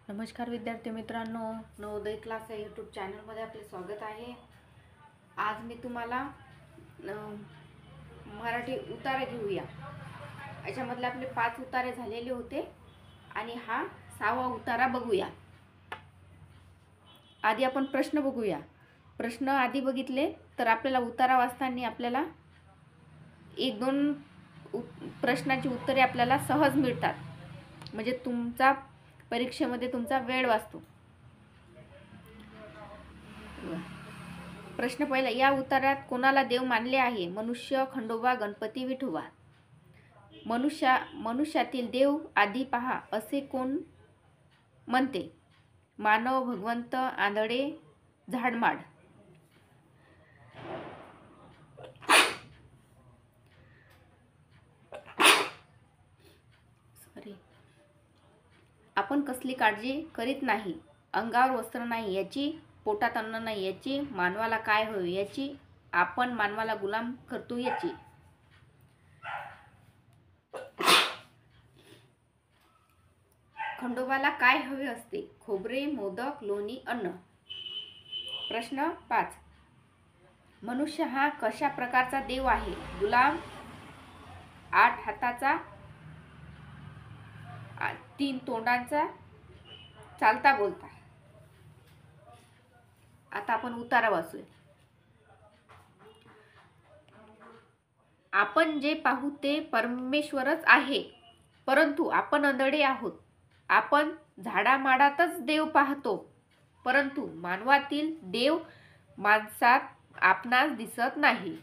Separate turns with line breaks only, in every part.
नमस्कार विद्यार्थी मित्रांनो, नवोदय क्लास या यूट्यूब चॅनलमध्ये आपले स्वागत आहे। आज मी तुम्हाला मराठी उतारे घेऊया। याच्यामधले आपले 5 उतारे झालेले होते आणि हा 6वा उतारा बघूया। आधी आपण प्रश्न बघूया। प्रश्न आधी बघितले तर आपल्याला उतारा वाचताना आपल्याला 1-2 प्रश्नाची उत्तरे आपल्याला सहज मिळतात, म्हणजे तुमचा परीक्षेमध्ये तुमचा वेळ वाचतो। प्रश्न पहिला, या उतारात कोणाला देव मानले आहे? मनुष्य, खंडोबा, गणपती, विठोबा। मनुष्यातील देव आधी पहा असे कोण म्हणते? मानव, भगवंत, आंधळे, झाडमाड। आपण कसली काळजी करीत नाही, अंगावर वस्त्र नाही याची, पोटात अन्न नाही याची, मानवाला काय हवे याची, आपण मानवाला गुलाम करतो याची। खंडोबाला काय हवे असते? खोबरे, मोदक, लोणी, अन्न। प्रश्न 5, मनुष्य हा कशा प्रकारचा देव आहे? गुलाम, 8 हाताचा, 3 तोंडांचा, चालता बोलता। आता आपण उतारा वाचूया। आपण जे पाहू ते परमेश्वरच आहे, परंतु आपण आंधळे आहोत। आपण झाडामाडातच देव पाहतो, परंतु मानवातील देव माणसात आपणास दिसत नाही।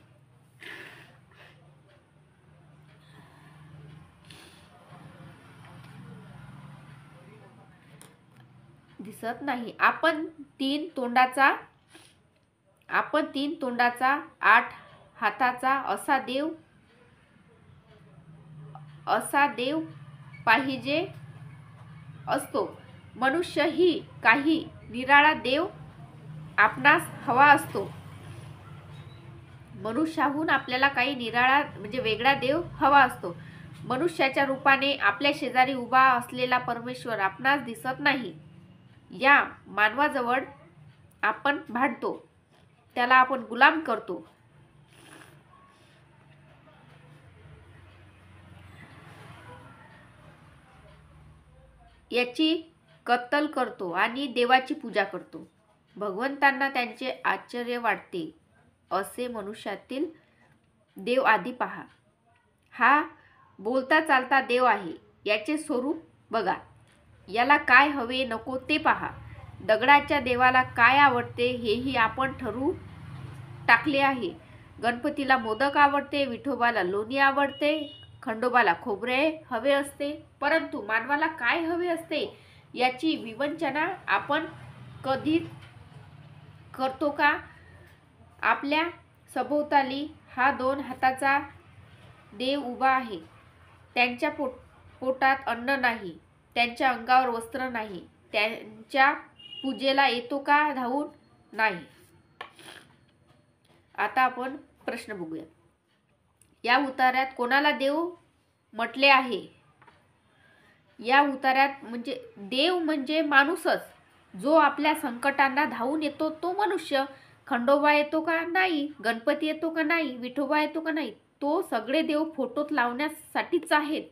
आपण तीन तोंडाचा 8 हाताचा असा देव पाहिजे असतो। मनुष्य ही काही निराळा देव आपणास हवा असतो। मनुष्याहून आपल्याला काही निराळा म्हणजे वेगळा देव हवा असतो। मनुष्याच्या रूपाने आपल्या शेजारी उभा असलेला परमेश्वर आपणास दिसत नाही। या मानवाजवळ आपण भांडतो, त्याला आपण गुलाम करतो। याची कत्तल करतो आणि देवाची पूजा करतो। भगवंतांना त्यांचे आश्चर्य वाटते, असे मनुष्यातील देव आधी पहा। हा बोलता चालता देव आहे, याचे स्वरूप बघा। याला काय हवे नको ते पहा। दगडाच्या देवाला काय आवडते हेही आपण ठरवून टाकले आहे। गणपतीला मोदक आवडते, विठोबाला लोणी आवडते, खंडोबाला खोबरे हवे असते, परंतु मानवाला काय हवे असते याची विवेचना आपण कधी करतो का? आपल्या सभोवताली हा 2 हाताचा देव उभा आहे, त्यांच्या पोटात अन्न नाही, त्यांच्या अंगावर वस्त्र नाही, त्यांच्या पूजेला येतो का धावून? नाही। आता आपण प्रश्न बघूया। या उतार्यात कोणाला देव म्हटले आहे? या उतार्यात म्हणजे देव म्हणजे माणूसच, जो आपल्या संकटांना धावून येतो तो मनुष्य। खंडोबा येतो का? नाही। गणपती येतो का? नाही। विठोबा येतो का? नाही। तो सगळे देव फोटोत लावण्यासाठीच आहेत,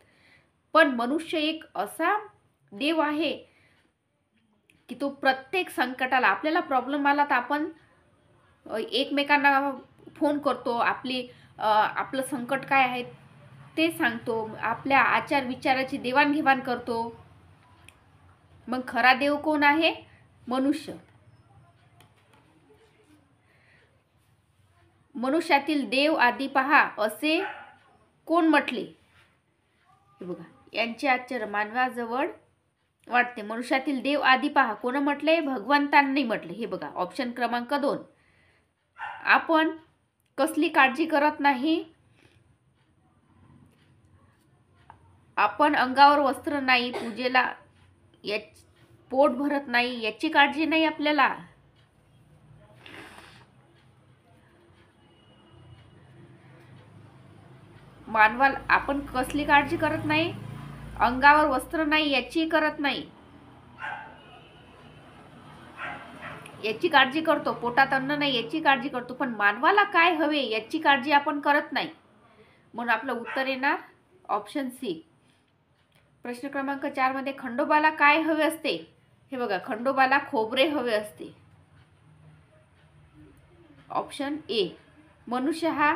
पण मनुष्य एक असा देव आहे की तो प्रत्येक संकटाला, आपल्याला प्रॉब्लेम आला तर आपण एकमेकांना फोन करतो, आपलं संकट काय आहे ते सांगतो, आपल्या आचार विचाराची देवाणघेवाण करतो। मग खरा देव कोण आहे? मनुष्य। मनुष्यातील देव आधी पहा असे कोण म्हटले? हे बघा, यांचे आश्चर्य मानवाजवळ वाटते। मनुष्यातील देव आधी पहा कोण म्हटले? भगवंतांनी म्हटले। हे बघा, ऑप्शन क्रमांक 2। आपण कसली काळजी करत नाही, आपण अंगावर वस्त्र नाही, पूजेला पोट भरत नाही याची काळजी नाही आपल्याला। मानवाला आपण कसली काळजी करत नाही, अंगावर वस्त्र नाही याची करत नाही, याची काळजी करतो, पोटात अन्न नाही याची काळजी करतो, पण मानवाला काय हवे याची काळजी आपण करत नाही. म्हणून आपलं उत्तर येणार ऑप्शन सी. प्रश्न क्रमांक 4 मध्ये खंडोबाला काय हवे असते? हे बघा, खंडोबाला खोबरे हवे असते. Option A. मनुष्य हा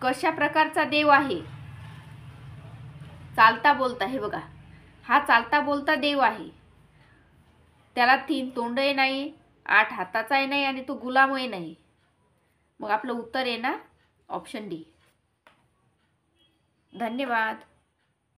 कशा प्रकारचा देव आहे? चालता बोलता. हे बघा, हा चालता बोलता देव आहे. त्याला 3 तोंडही नाही, 8 हाताचाही नाही आणि तो गुलामही नाही. मग आपलं उत्तर येणार ऑप्शन डी. धन्यवाद.